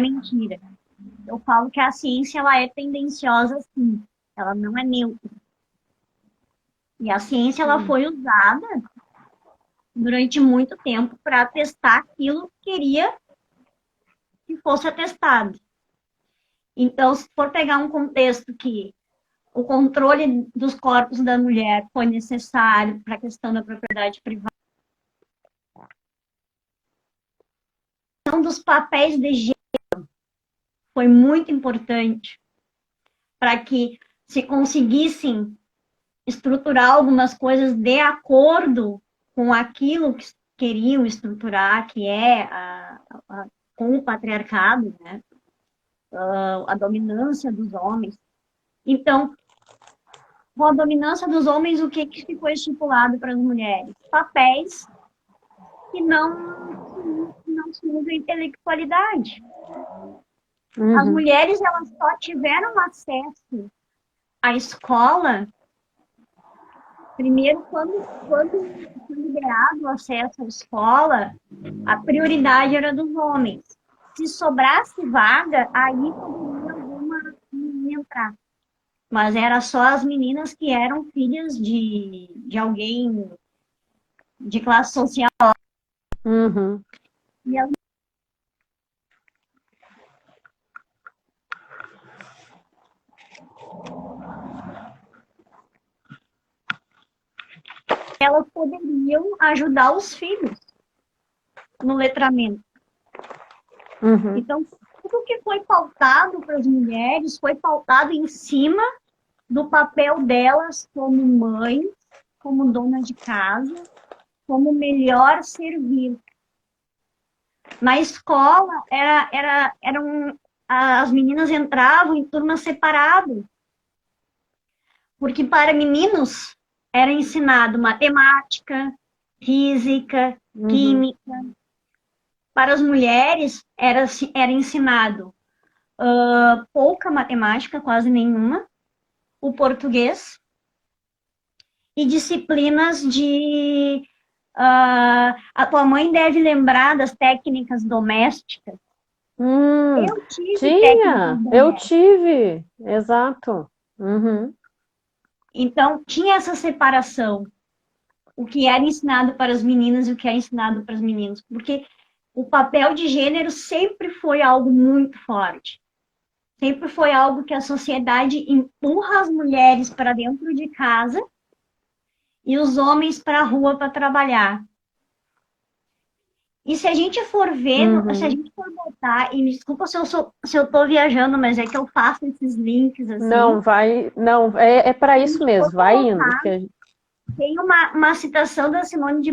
mentira. Eu falo que a ciência ela é tendenciosa, sim. Ela não é neutra. E a ciência ela foi usada durante muito tempo para testar aquilo que queria que fosse atestado. Então, se for pegar um contexto que o controle dos corpos da mulher foi necessário para a questão da propriedade privada, então dos papéis de gênero foi muito importante para que se conseguissem estruturar algumas coisas de acordo com aquilo que queriam estruturar, que é com o patriarcado, né? A dominância dos homens. Então, com a dominância dos homens, o que ficou estipulado para as mulheres? Papéis que não se usa intelectualidade. As Uhum. mulheres elas só tiveram acesso à escola primeiro quando foi liberado o acesso à escola, a prioridade era dos homens. Se sobrasse vaga, aí poderia alguma entrar. Mas era só as meninas que eram filhas de alguém de classe social. Uhum. E elas poderiam ajudar os filhos no letramento. Uhum. Então, tudo que foi pautado para as mulheres foi pautado em cima do papel delas como mães, como dona de casa, como melhor servir. Na escola, as meninas entravam em turmas separadas, porque para meninos era ensinado matemática, física, Uhum. química. Para as mulheres era ensinado pouca matemática, quase nenhuma, o português e disciplinas a tua mãe deve lembrar das técnicas domésticas, Hum, Eu tive técnicas tinha, eu domésticas. tive, exato. Uhum, Então, tinha essa separação. O que era ensinado para as meninas e o que é ensinado para os meninos. Porque o papel de gênero sempre foi algo muito forte. Sempre foi algo que a sociedade empurra as mulheres para dentro de casa e os homens para a rua para trabalhar. E se a gente for ver, se a uhum. gente for botar, e me desculpa se eu tô viajando, mas é que eu faço esses links assim. Não, vai, não, é para Se a isso gente for mesmo, vai indo, colocar, que tem uma citação da Simone de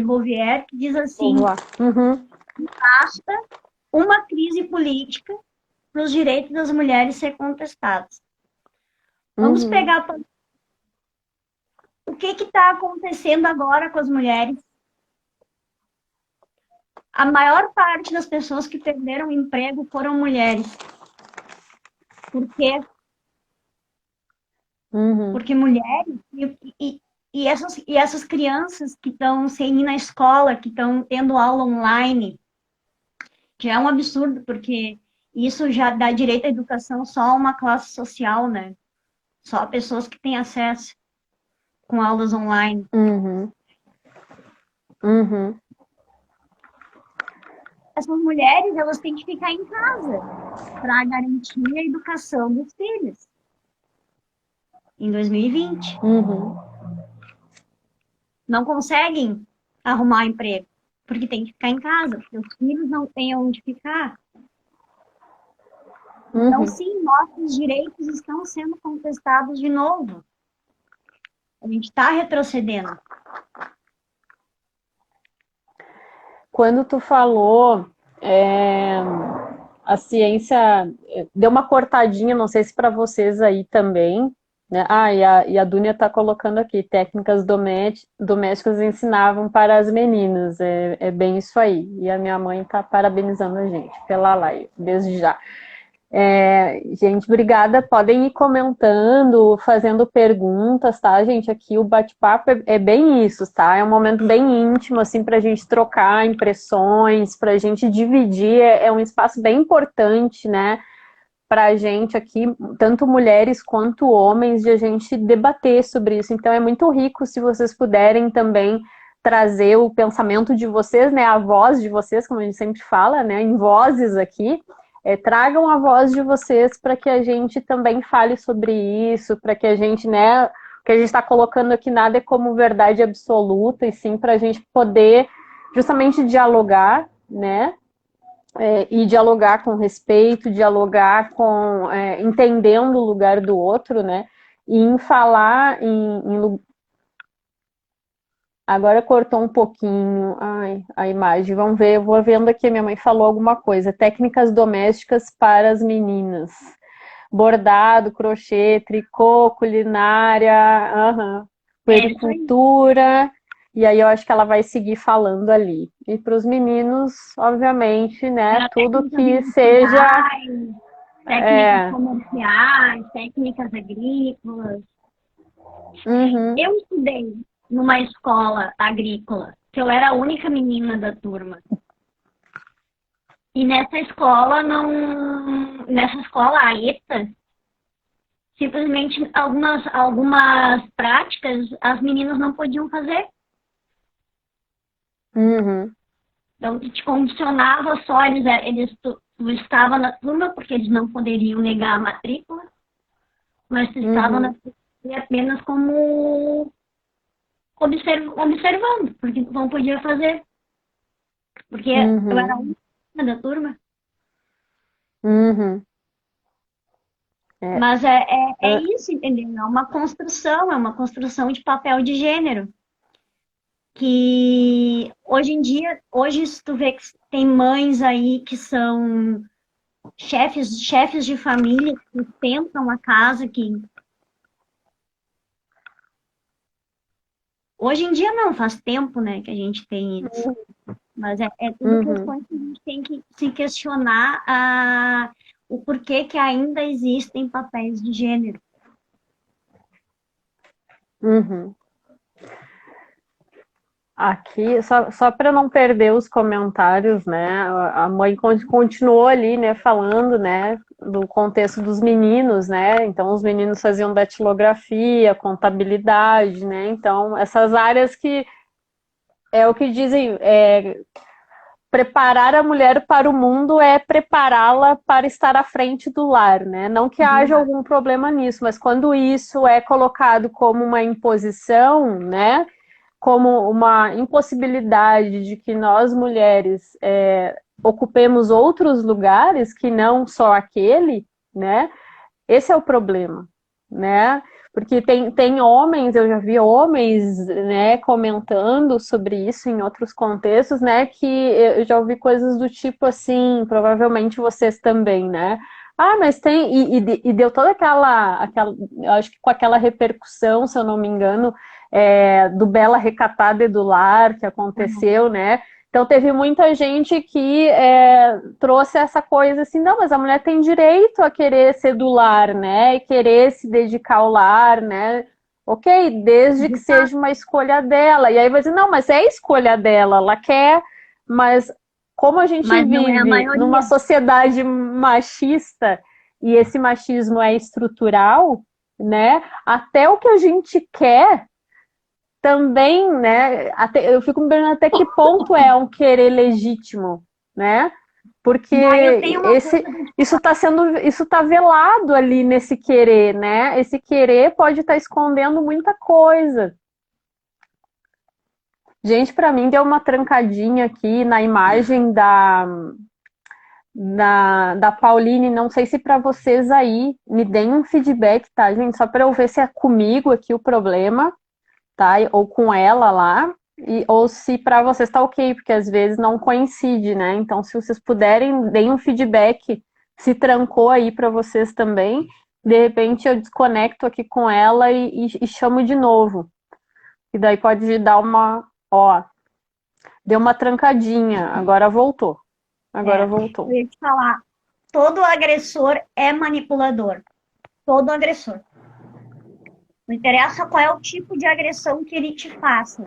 Beauvoir que diz vamos assim: lá. Uhum, basta uma crise política para os direitos das mulheres ser contestados. Vamos uhum, pegar o que está acontecendo agora com as mulheres. A maior parte das pessoas que perderam o emprego foram mulheres. Por quê? uhum, Porque mulheres e essas crianças que estão sem ir na escola, que estão tendo aula online, que é um absurdo, porque isso já dá direito à educação só a uma classe social, né? Só pessoas que têm acesso com aulas online. uhum, uhum, Essas mulheres, elas têm que ficar em casa para garantir a educação dos filhos em 2020. uhum, Não conseguem arrumar emprego porque tem que ficar em casa, porque os filhos não têm onde ficar. Então, uhum. sim, nossos direitos estão sendo contestados de novo. A gente está retrocedendo. Quando tu falou, a ciência deu uma cortadinha, não sei se para vocês aí também, né? Ah, e a Dunia está colocando aqui, técnicas domésticas ensinavam para as meninas, é bem isso aí. E a minha mãe está parabenizando a gente pela live, desde já. Gente, obrigada. Podem ir comentando, fazendo perguntas, tá, gente? Aqui o bate-papo é bem isso, tá? É um momento bem íntimo, assim, para a gente trocar impressões, para a gente dividir. É um espaço bem importante, né? Para a gente aqui, tanto mulheres quanto homens, de a gente debater sobre isso. Então é muito rico se vocês puderem também trazer o pensamento de vocês, né? A voz de vocês, como a gente sempre fala, né? Em vozes aqui. Tragam a voz de vocês para que a gente também fale sobre isso, para que a gente, né? O que a gente está colocando aqui nada é como verdade absoluta, e sim para a gente poder justamente dialogar, né? E dialogar com respeito, dialogar com entendendo o lugar do outro, né? E em falar agora cortou um pouquinho a imagem. Vamos ver, eu vou vendo aqui, minha mãe falou alguma coisa. Técnicas domésticas para as meninas. Bordado, crochê, tricô, culinária, É isso aí. puericultura. E aí eu acho que ela vai seguir falando ali. E para os meninos, obviamente, né? Para Tudo técnicas que seja. industriais, técnicas É, comerciais, técnicas agrícolas. uhum, Eu estudei numa escola agrícola, que eu era a única menina da turma. E nessa escola não, nessa escola a ETA, simplesmente algumas práticas as meninas não podiam fazer. uhum, Então te condicionava só, tu estava na turma porque eles não poderiam negar a matrícula, mas tu estava na uhum, turma apenas como observando, porque tu não podia fazer, porque eu era a uhum, única da turma. uhum. É, Mas é é, isso, entendeu? É uma construção de papel de gênero. Que hoje em dia, hoje se tu vê que tem mães aí que são chefes de família, que sustentam a casa, que hoje em dia não, faz tempo, né, que a gente tem isso. Mas é tudo uhum, questões que a gente tem que se questionar o porquê que ainda existem papéis de gênero. uhum. Aqui, só para não perder os comentários, né? A mãe continuou ali, né, falando, né, do contexto dos meninos, né? Então, os meninos faziam datilografia, contabilidade, né? Então, essas áreas que é o que dizem, preparar a mulher para o mundo é prepará-la para estar à frente do lar, né? Não que haja algum problema nisso, mas quando isso é colocado como uma imposição, né? Como uma impossibilidade de que nós mulheres ocupemos outros lugares que não só aquele, né? Esse é o problema, né? Porque tem homens, eu já vi homens, né, comentando sobre isso em outros contextos, né, que eu já ouvi coisas do tipo assim, provavelmente vocês também, né? Ah, mas tem, e deu toda aquela, eu acho que com aquela repercussão, se eu não me engano, do Bela Recatada e do Lar, que aconteceu, né? Então teve muita gente que trouxe essa coisa assim, não, mas a mulher tem direito a querer ser do lar, né? E querer se dedicar ao lar, né? Ok, desde que seja uma escolha dela. E aí vai dizer, não, mas é a escolha dela, ela quer, mas como a gente Mas não é a vive numa maioria. sociedade machista e esse machismo é estrutural, né? Até o que a gente quer também, né? Eu fico me perguntando até que ponto é um querer legítimo, né? Porque Daí eu tenho uma coisa pra te isso está velado ali nesse querer, né? Esse querer pode estar escondendo muita coisa. Gente, para mim deu uma trancadinha aqui na imagem da Pauline, não sei se para vocês aí, me deem um feedback, tá, gente? Só para eu ver se é comigo aqui o problema, tá? Ou com ela lá, ou se para vocês tá ok, porque às vezes não coincide, né? Então, se vocês puderem, deem um feedback se trancou aí para vocês também. De repente eu desconecto aqui com ela e chamo de novo. E daí pode dar uma, ó, deu uma trancadinha, agora voltou. Agora eu voltou. ia te falar. Todo agressor é manipulador. Todo agressor. Não interessa qual é o tipo de agressão que ele te faça.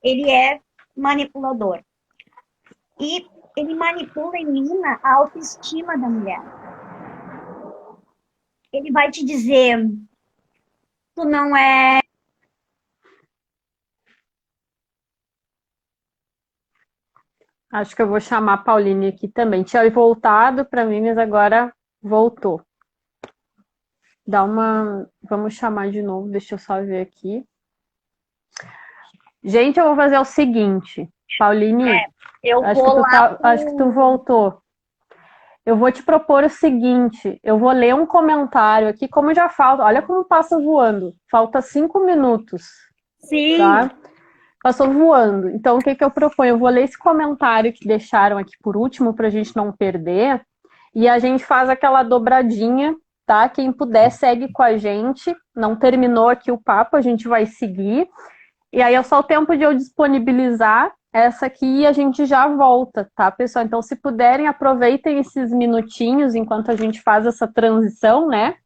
Ele é manipulador. E ele manipula e mina a autoestima da mulher. Ele vai te dizer, tu não é. Acho que eu vou chamar a Pauline aqui também. Tinha voltado para mim, mas agora voltou. Dá uma. Vamos chamar de novo, deixa eu só ver aqui. Gente, eu vou fazer o seguinte, Pauline, Eu vou lá acho que tu pro. voltou. Eu vou te propor o seguinte, eu vou ler um comentário aqui, como já falta, olha como passa voando, falta 5 minutos, Sim. tá? Passou voando. Então, o que que eu proponho? Eu vou ler esse comentário que deixaram aqui por último, para a gente não perder, e a gente faz aquela dobradinha, tá? Quem puder, segue com a gente. Não terminou aqui o papo, a gente vai seguir. E aí é só o tempo de eu disponibilizar essa aqui e a gente já volta, tá, pessoal? Então, se puderem, aproveitem esses minutinhos enquanto a gente faz essa transição, né?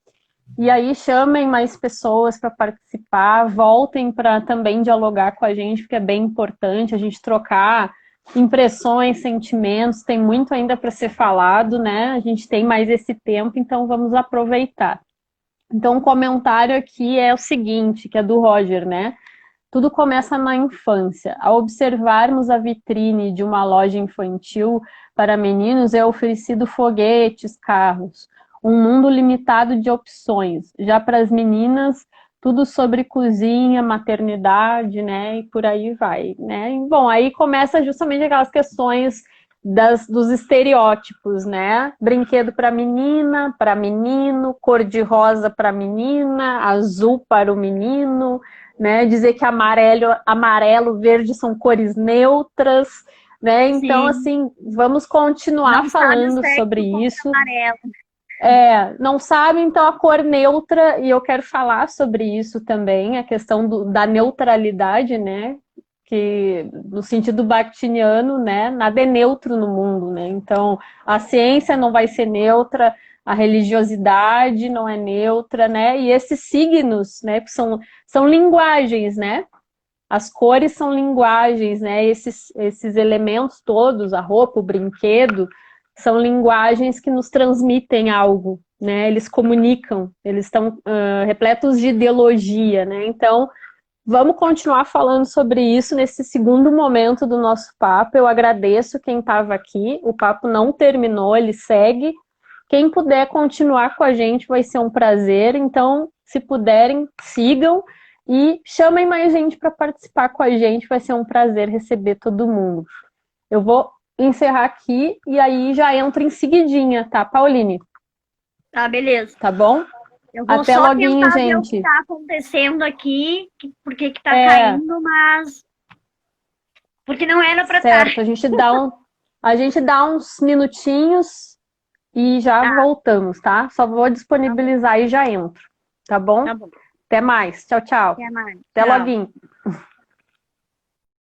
E aí chamem mais pessoas para participar, voltem para também dialogar com a gente, porque é bem importante a gente trocar impressões, sentimentos, tem muito ainda para ser falado, né? A gente tem mais esse tempo, então vamos aproveitar. Então, o comentário aqui é o seguinte, que é do Roger, né? Tudo começa na infância. Ao observarmos a vitrine de uma loja infantil para meninos, é oferecido foguetes, carros, um mundo limitado de opções. Já para as meninas, tudo sobre cozinha, maternidade, né? E por aí vai, né? E, bom, aí começa justamente aquelas questões dos estereótipos, né? Brinquedo para menina, para menino, cor de rosa para menina, azul para o menino, né? Dizer que amarelo, verde são cores neutras, né? Então, Sim. assim, vamos continuar Não sabe o falando sobre sexo como isso. amarelo. Não sabe, então, a cor neutra, e eu quero falar sobre isso também, a questão da neutralidade, né? Que no sentido bakhtiniano, né? Nada é neutro no mundo, né? Então, a ciência não vai ser neutra, a religiosidade não é neutra, né? E esses signos, né? Que são linguagens, né? As cores são linguagens, né? Esses elementos todos, a roupa, o brinquedo, são linguagens que nos transmitem algo, né? Eles comunicam, eles estão repletos de ideologia, né? Então, vamos continuar falando sobre isso nesse segundo momento do nosso papo. Eu agradeço quem estava aqui. O papo não terminou, ele segue. Quem puder continuar com a gente vai ser um prazer. Então, se puderem, sigam e chamem mais gente para participar com a gente. Vai ser um prazer receber todo mundo. Eu vou encerrar aqui e aí já entro em seguidinha, tá, Pauline? Tá, beleza. Tá bom? Eu vou Até só loguinho, tentar ver o que gente. tá acontecendo aqui, porque que tá caindo, mas... Porque não era pra estar. Certo, a gente dá uns minutinhos e já Tá, voltamos, tá? Só vou tá bom, disponibilizar e já entro, tá bom? tá bom. Até mais. Tchau, tchau. Até mais. Até Tchau. loguinho.